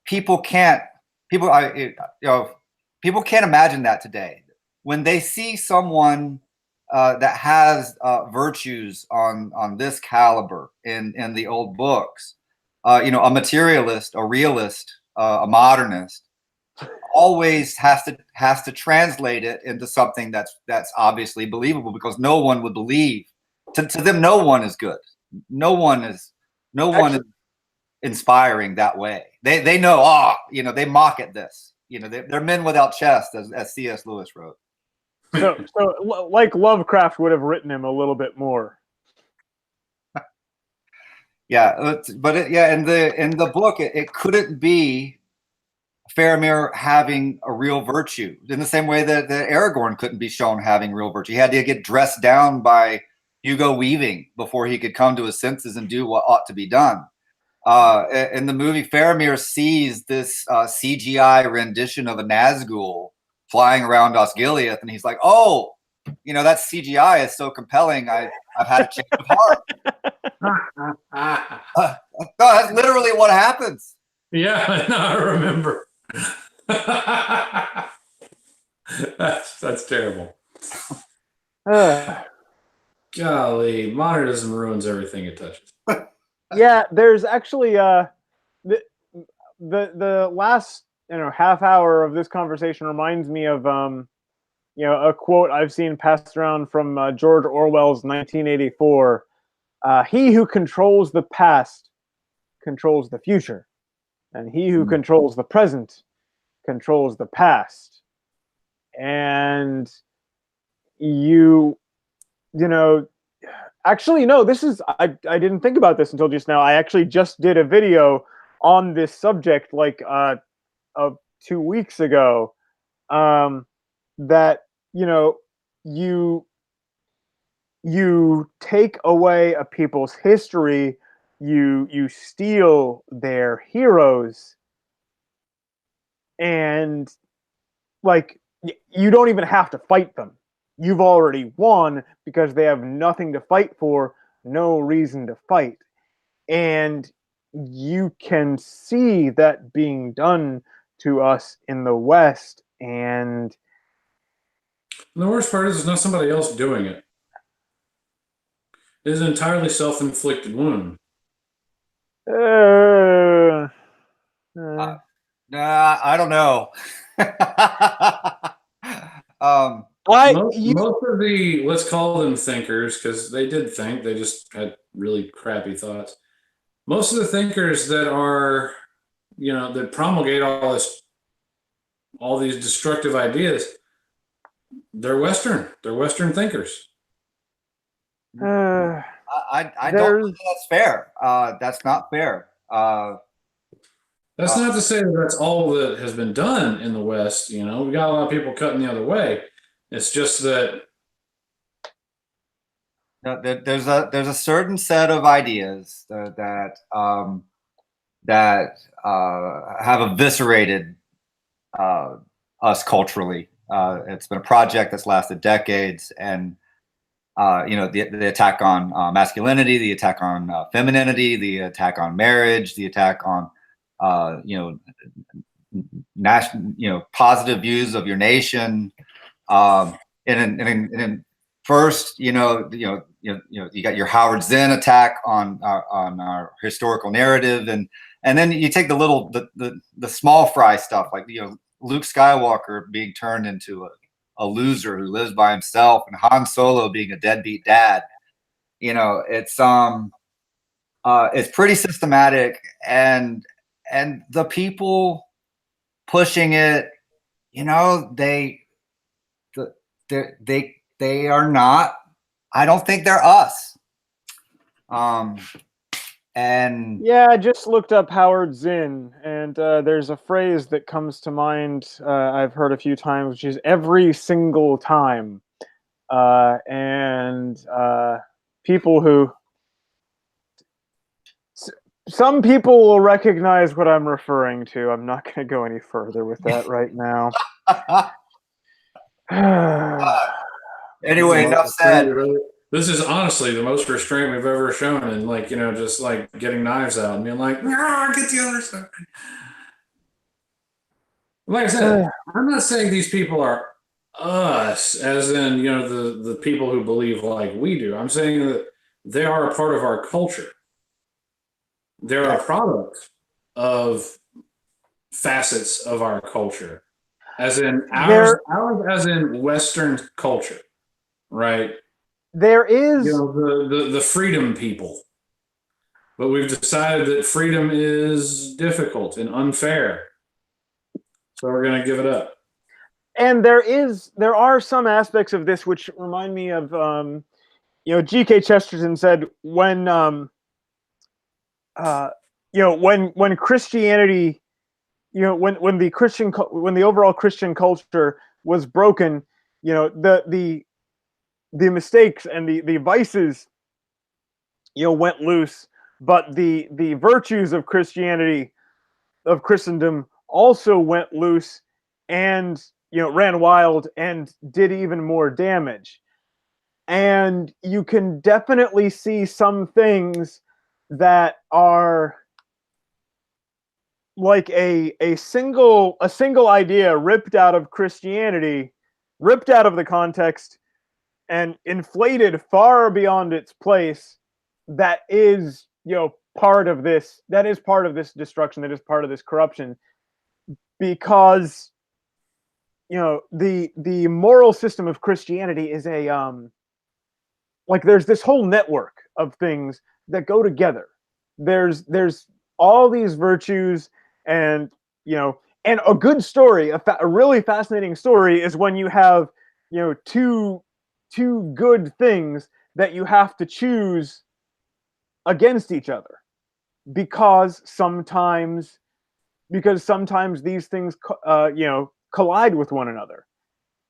people can't imagine that today. When they see someone that has virtues on this caliber in the old books, a materialist, a realist, a modernist, always has to translate it into something that's obviously believable, because no one would believe. To them, no one is good. No one is inspiring that way. They know, they mock at this. They're men without chest, as C.S. Lewis wrote. So like Lovecraft would have written him a little bit more. Yeah, but in the book, it couldn't be Faramir having a real virtue, in the same way that Aragorn couldn't be shown having real virtue. He had to get dressed down by Hugo Weaving before he could come to his senses and do what ought to be done. In the movie, Faramir sees this CGI rendition of a Nazgul flying around Osgiliath, and he's like, "Oh, that CGI is so compelling. I've had a change of heart. No, that's literally what happens. Yeah, no, I remember. That's terrible. Golly, modernism ruins everything it touches. Yeah, there's actually the last half hour of this conversation reminds me of a quote I've seen passed around from George Orwell's 1984. He who controls the past controls the future, and he who controls the present controls the past. And actually, no, this is I didn't think about this until just now. I actually just did a video on this subject like 2 weeks ago. That you take away a people's history, you steal their heroes, and like you don't even have to fight them. You've already won because they have nothing to fight for, no reason to fight. And you can see that being done to us in the West. And the worst part is, there's not somebody else doing it. It is an entirely self-inflicted wound. I don't know. Most of the, let's call them thinkers, because they did think, they just had really crappy thoughts. Most of the thinkers that are, that promulgate all these destructive ideas, they're Western. They're Western thinkers. I don't think that's fair. That's not fair. That's not to say that that's all that has been done in the West. We got a lot of people cutting the other way. It's just that there's a certain set of ideas that have eviscerated us culturally. It's been a project that's lasted decades, and the attack on masculinity, the attack on femininity, the attack on marriage, the attack on positive views of your nation. And first, you got your Howard Zinn attack on our historical narrative, and then you take the small fry stuff, like Luke Skywalker being turned into a loser who lives by himself, and Han Solo being a deadbeat dad. It's pretty systematic, and the people pushing it, they are not. I don't think they're us. And yeah, I just looked up Howard Zinn, and there's a phrase that comes to mind I've heard a few times, which is every single time. And people who... Some people will recognize what I'm referring to. I'm not going to go any further with that right now. Anyway, enough said. This is honestly the most restraint we've ever shown, and just like getting knives out and being like, get the other side. Like I said, I'm not saying these people are us, as in the people who believe like we do. I'm saying that they are a part of our culture. They're a product of facets of our culture, as in ours as in Western culture, right? There is the freedom people, but we've decided that freedom is difficult and unfair, so we're going to give it up. And there are some aspects of this which remind me of G.K. Chesterton said when Christianity, when the overall Christian culture was broken, the mistakes and the vices, went loose, but the virtues of Christianity, of Christendom, also went loose, and ran wild and did even more damage. And you can definitely see some things that are like a single idea ripped out of Christianity, ripped out of the context, and inflated far beyond its place. That is, part of this. That is part of this destruction. That is part of this corruption, because the moral system of Christianity is there's this whole network of things that go together. There's all these virtues, and and a good story, a really fascinating story is when you have two good things that you have to choose against each other, because sometimes these things collide with one another.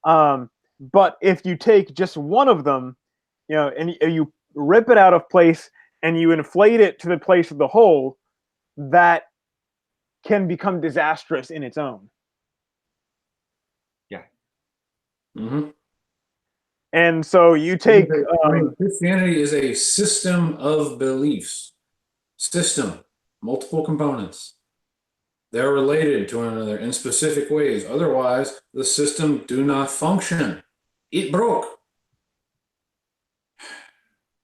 But if you take just one of them, and you rip it out of place and you inflate it to the place of the whole, that can become disastrous in its own. Yeah. Mm-hmm. And so you take Christianity is a system of beliefs. System, multiple components. They're related to one another in specific ways. Otherwise, the system do not function. It broke.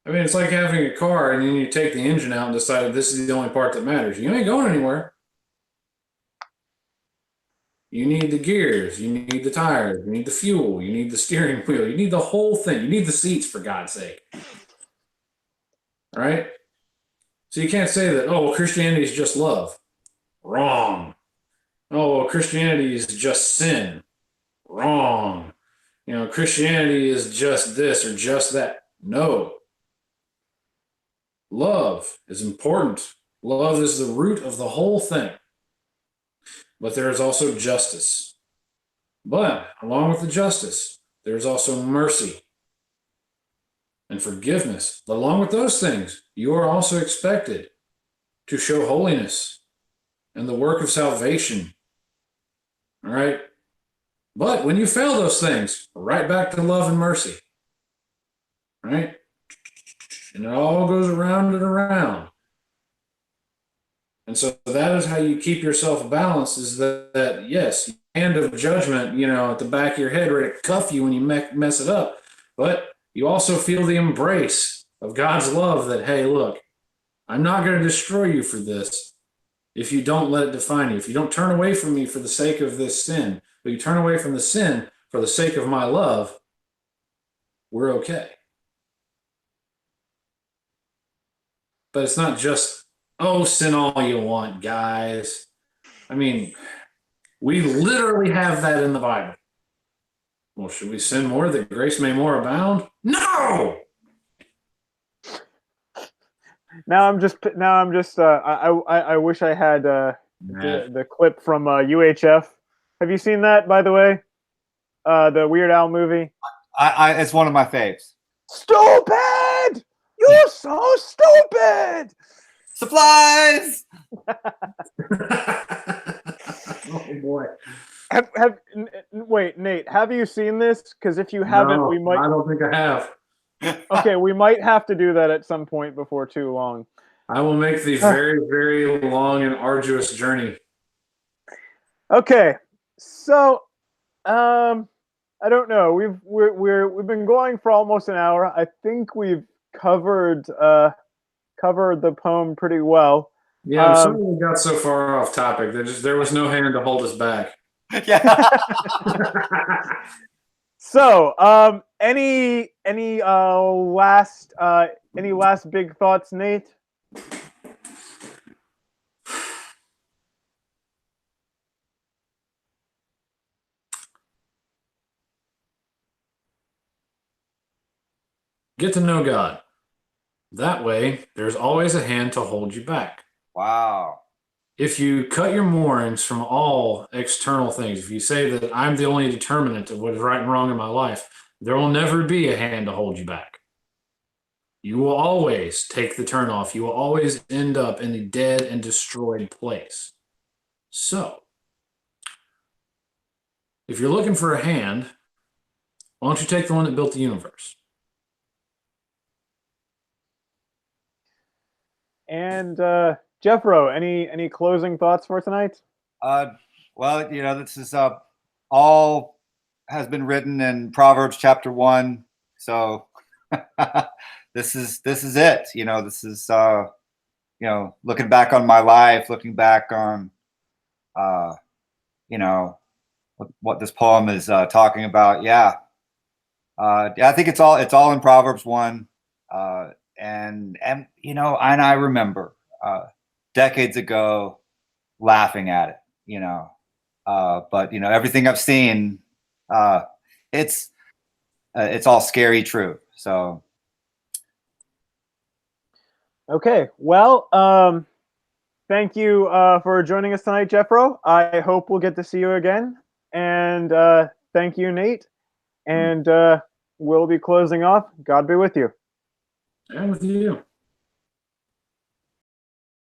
I mean, it's like having a car and then you take the engine out and decide this is the only part that matters. You ain't going anywhere. You need the gears, you need the tires, you need the fuel, you need the steering wheel, you need the whole thing. You need the seats, for God's sake. All right? So you can't say that, oh, Christianity is just love. Wrong. Oh, Christianity is just sin. Wrong. Christianity is just this or just that. No. Love is important. Love is the root of the whole thing. But there is also justice. But along with the justice, there is also mercy and forgiveness. But along with those things, you are also expected to show holiness and the work of salvation. All right? But when you fail those things, right back to love and mercy. Right? And it all goes around and around. And so that is how you keep yourself balanced, is that yes, hand of judgment, at the back of your head, ready to cuff you when you mess it up. But you also feel the embrace of God's love that, hey, look, I'm not going to destroy you for this if you don't let it define you. If you don't turn away from me for the sake of this sin, but you turn away from the sin for the sake of my love, we're okay. But it's not just, oh, sin all you want, guys. I mean, we literally have that in the Bible. Well, should we sin more that grace may more abound? No! Now I'm just I wish I had the clip from UHF. Have you seen that, by the way? The Weird Al movie? It's one of my faves. Stupid! You're so stupid! Supplies! Oh boy. Wait, Nate, have you seen this? Because if you haven't, we might. I don't think I have. Okay, we might have to do that at some point before too long. I will make the very, very long and arduous journey. Okay, so I don't know. We've been going for almost an hour. I think we've covered the poem pretty well. Yeah, I'm sorry we got so far off topic. There was no hand to hold us back. Yeah. So, any last big thoughts, Nate? Get to know God. That way, there's always a hand to hold you back. Wow. If you cut your moorings from all external things, if you say that I'm the only determinant of what is right and wrong in my life, there will never be a hand to hold you back. You will always take the turn off. You will always end up in the dead and destroyed place. So, if you're looking for a hand, why don't you take the one that built the universe? And Jeffro, any closing thoughts for tonight? Well, this is all has been written in Proverbs chapter 1. So this is it. This is looking back on my life, looking back on what this poem is talking about. Yeah. I think it's all in Proverbs 1. And I remember decades ago laughing at it, but everything I've seen, it's all scary true. So okay, well, thank you for joining us tonight, Jeffro. I hope we'll get to see you again. And thank you, Nate. And we'll be closing off. God be with you. And with you.